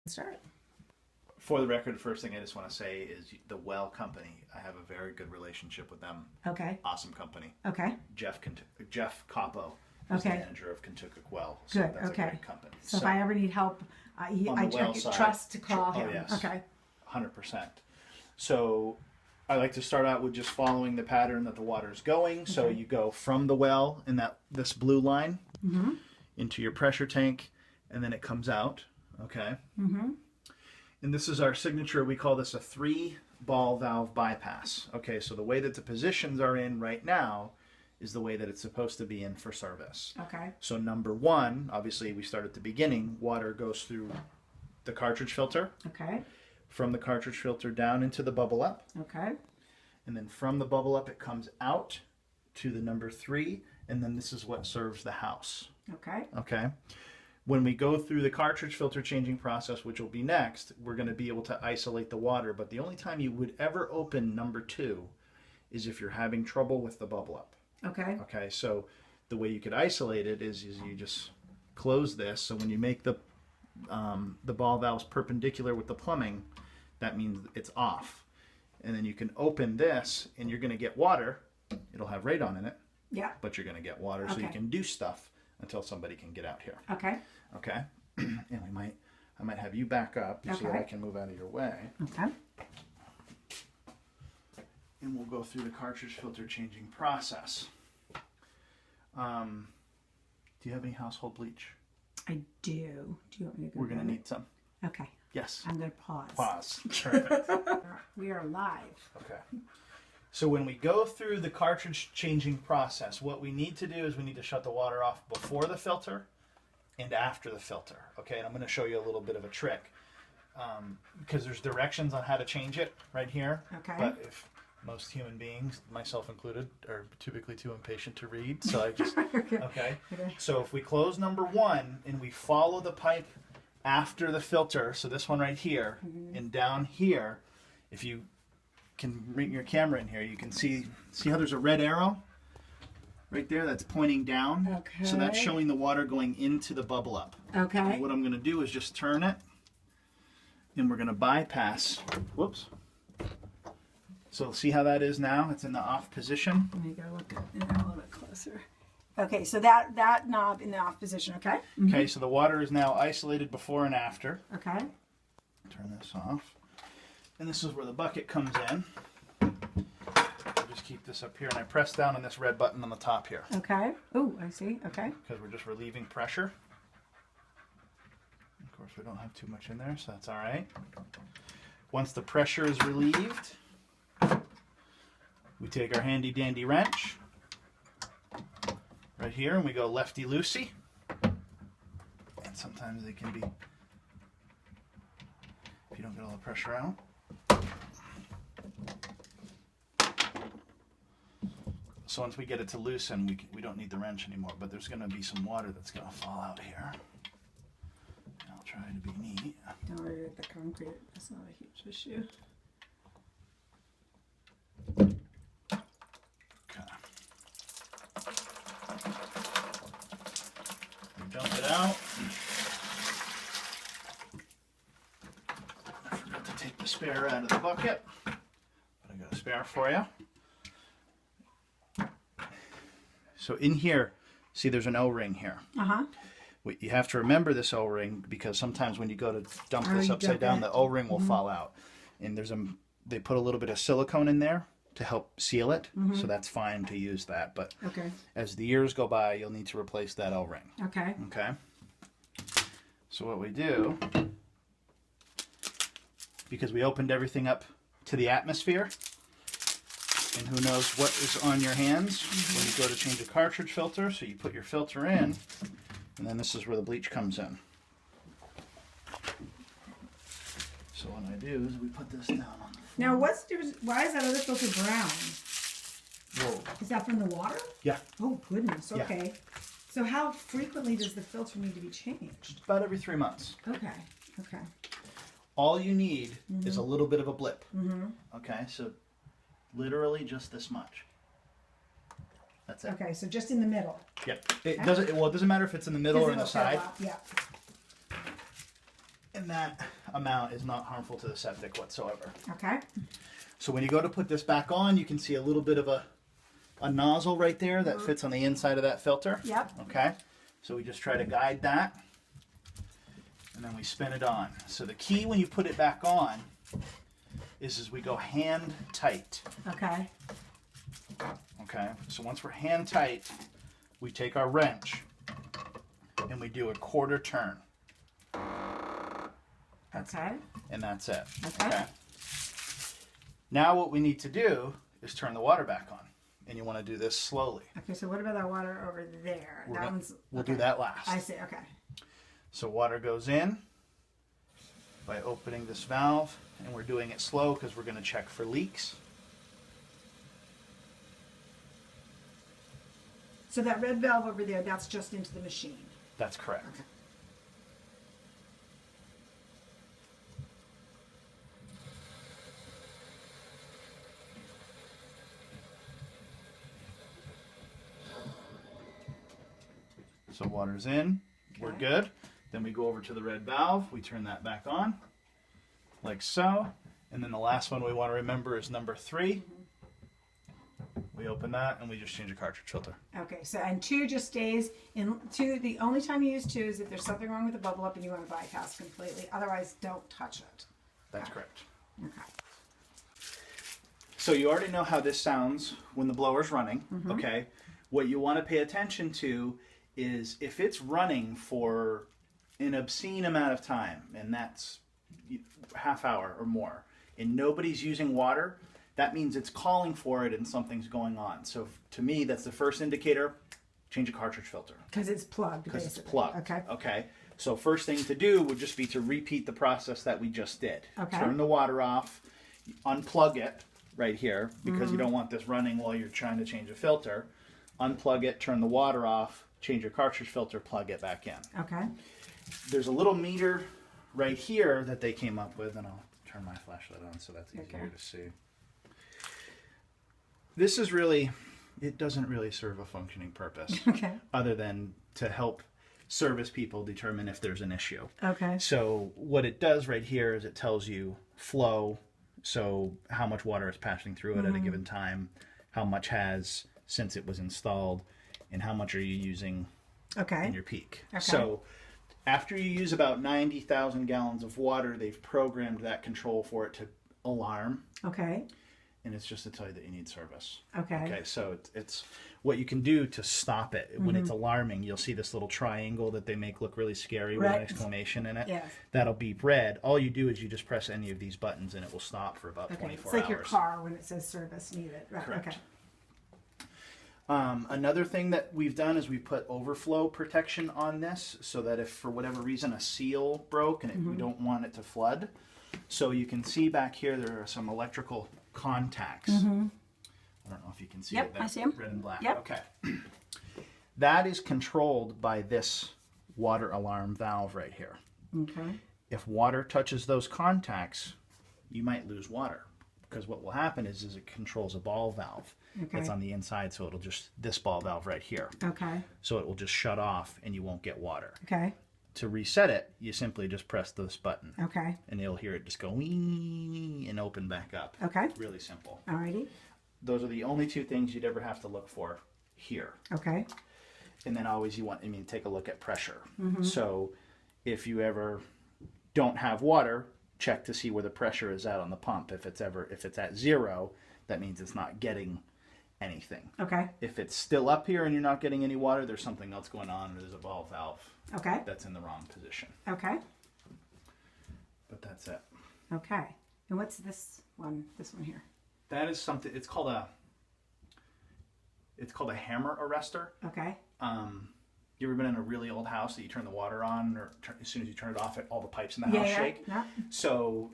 Start. For the record, the first thing I just want to say is the Well Company. I have a very good relationship with them. Okay. Awesome company. Okay. Jeff Capo is the manager of Kentucky Well. So Good. that's Okay. a great company. So if I ever need help, I trust to call him. Oh, yes. Okay. 100%. So I like to start out with just following the pattern that the water is going. Okay. So you go from the well in this blue line into your pressure tank, and then it comes out. Okay. Mm-hmm. And this is our signature. We call this a 3-ball valve bypass. Okay, so the way that the positions are in right now is the way that it's supposed to be in for service. Okay. So number 1, obviously we start at the beginning. Water goes through the cartridge filter. Okay. From the cartridge filter down into the bubble up. Okay. And then from the bubble up it comes out to the number 3, and then this is what serves the house. Okay. Okay. When we go through the cartridge filter changing process, which will be next, we're going to be able to isolate the water. But the only time you would ever open number 2 is if you're having trouble with the bubble up. Okay. Okay, so the way you could isolate it is you just close this. So when you make the ball valves perpendicular with the plumbing, that means it's off. And then you can open this, and you're going to get water. It'll have radon in it. Yeah. But you're going to get water, so you can do stuff until somebody can get out here. Okay. Okay. And I might have you back up so that I can move out of your way. Okay. And we'll go through the cartridge filter changing process. Do you have any household bleach? I do. Do you want me to go? We're going to need some. Okay. Yes. I'm going to pause. Pause. Perfect. We are live. Okay. So when we go through the cartridge changing process, what we need to do is we need to shut the water off before the filter and after the filter. Okay, and I'm going to show you a little bit of a trick because there's directions on how to change it right here. Okay. But if most human beings, myself included, are typically too impatient to read, so I just okay. So if we close number 1 and we follow the pipe after the filter, so this one right here and down here, if you can bring your camera in here, you can see how there's a red arrow right there that's pointing down. Okay. So that's showing the water going into the bubble up. Okay. And what I'm going to do is just turn it, and we're going to bypass. Whoops. So see how that is now? It's in the off position. Let me go look at it a little bit closer. Okay, so that knob in the off position, okay? Mm-hmm. Okay, so the water is now isolated before and after. Okay. Turn this off. And this is where the bucket comes in. I'll just keep this up here, and I press down on this red button on the top here. Okay. Oh, I see. Okay. Because we're just relieving pressure. Of course, we don't have too much in there, so that's all right. Once the pressure is relieved, we take our handy dandy wrench right here, and we go lefty-loosey. And sometimes they can be, if you don't get all the pressure out. So once we get it to loosen, we don't need the wrench anymore, but there's going to be some water that's going to fall out here. And I'll try to be neat. Don't worry about the concrete. That's not a huge issue. Okay. Dump it out. I forgot to take the spare out of the bucket, but I got a spare for you. So in here, see there's an O-ring here. Uh-huh. You have to remember this O-ring because sometimes when you go to dump this upside down, the O-ring will fall out. And they put a little bit of silicone in there to help seal it, so that's fine to use that. But as the years go by, you'll need to replace that O-ring. Okay. Okay? So what we do, because we opened everything up to the atmosphere, and who knows what is on your hands when you go to change a cartridge filter. So you put your filter in, and then this is where the bleach comes in. So what I do is we put this down on the floor. Now, what's the difference? Why is that other filter brown? Whoa. Is that from the water? Yeah. Oh, goodness. Yeah. Okay. So how frequently does the filter need to be changed? Just about every 3 months. Okay. Okay. All you need is a little bit of a blip. Okay, so literally just this much. That's it. Okay, so just in the middle. Yep. It doesn't. Well, it doesn't matter if it's in the middle or in the side. Yeah. And that amount is not harmful to the septic whatsoever. Okay. So when you go to put this back on, you can see a little bit of a nozzle right there that fits on the inside of that filter. Yep. Okay. So we just try to guide that, and then we spin it on. So the key when you put it back on is we go hand tight. Okay. Okay. So once we're hand tight, we take our wrench and we do a quarter turn. Okay. And that's it. Okay. Now what we need to do is turn the water back on. And you want to do this slowly. Okay, so what about that water over there? We'll do that last. I see, okay. So water goes in by opening this valve, and we're doing it slow because we're going to check for leaks. So that red valve over there, that's just into the machine. That's correct. Okay. So water's in, we're Okay. good. Then we go over to the red valve, we turn that back on, like so. And then the last one we want to remember is number 3. We open that and we just change the cartridge filter. Okay, so and 2 just stays in 2. The only time you use 2 is if there's something wrong with the bubble up and you want to bypass completely. Otherwise, don't touch it. That's correct. Okay. So you already know how this sounds when the blower's running, okay? What you want to pay attention to is if it's running for an obscene amount of time, and that's half hour or more, and nobody's using water, that means it's calling for it and something's going on. So to me, that's the first indicator. Change a cartridge filter. Because it's plugged, Because it's basically. plugged. Okay. Okay. So first thing to do would just be to repeat the process that we just did. Okay. Turn the water off, unplug it right here because you don't want this running while you're trying to change a filter. Unplug it, turn the water off, change your cartridge filter, plug it back in. Okay. There's a little meter right here that they came up with, and I'll turn my flashlight on so that's easier to see. This is really, it doesn't really serve a functioning purpose Okay. other than to help service people determine if there's an issue. Okay. So what it does right here is it tells you flow, so how much water is passing through it at a given time, how much has since it was installed, and how much are you using Okay. in your peak. Okay. So after you use about 90,000 gallons of water, they've programmed that control for it to alarm, Okay. and it's just to tell you that you need service. Okay. Okay, so it's what you can do to stop it. When it's alarming, you'll see this little triangle that they make look really scary with an Right. exclamation in it. Yes. That'll beep red. All you do is you just press any of these buttons and it will stop for about Okay. 24 It's like hours. your car when it says service needed. Right. Correct. Okay. Another thing that we've done is we put overflow protection on this so that if for whatever reason a seal broke and we don't want it to flood. So you can see back here there are some electrical contacts. I don't know if you can see Yep, it. They're I see 'em. red and black. Yep. Okay. That is controlled by this water alarm valve right here. Okay. If water touches those contacts, you might lose water because what will happen is it controls a ball valve that's Okay. on the inside, so it'll just this ball valve right here, Okay. so it will just shut off and you won't get water. Okay. To reset it, you simply just press this button Okay. and you'll hear it just go wee and open back up. Okay. Really simple. Alrighty. Those are the only 2 things you'd ever have to look for here. Okay. And then always take a look at pressure. So if you ever don't have water, check to see where the pressure is at on the pump. If it's at 0, that means it's not getting anything. Okay. If it's still up here and you're not getting any water, there's something else going on. There's a ball valve Okay. that's in the wrong position. Okay. But that's it. Okay. And what's this one? This one here. That is something. It's called a hammer arrestor. Okay. You ever been in a really old house that you turn the water on, or as soon as you turn it off, all the pipes in the house shake? Yeah. So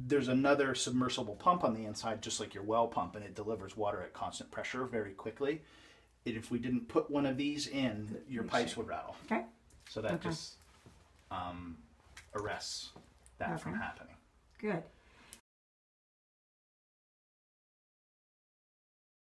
there's another submersible pump on the inside, just like your well pump, and it delivers water at constant pressure very quickly. If we didn't put one of these in, your pipes would rattle. Okay. So that Okay. just arrests that from happening. Good.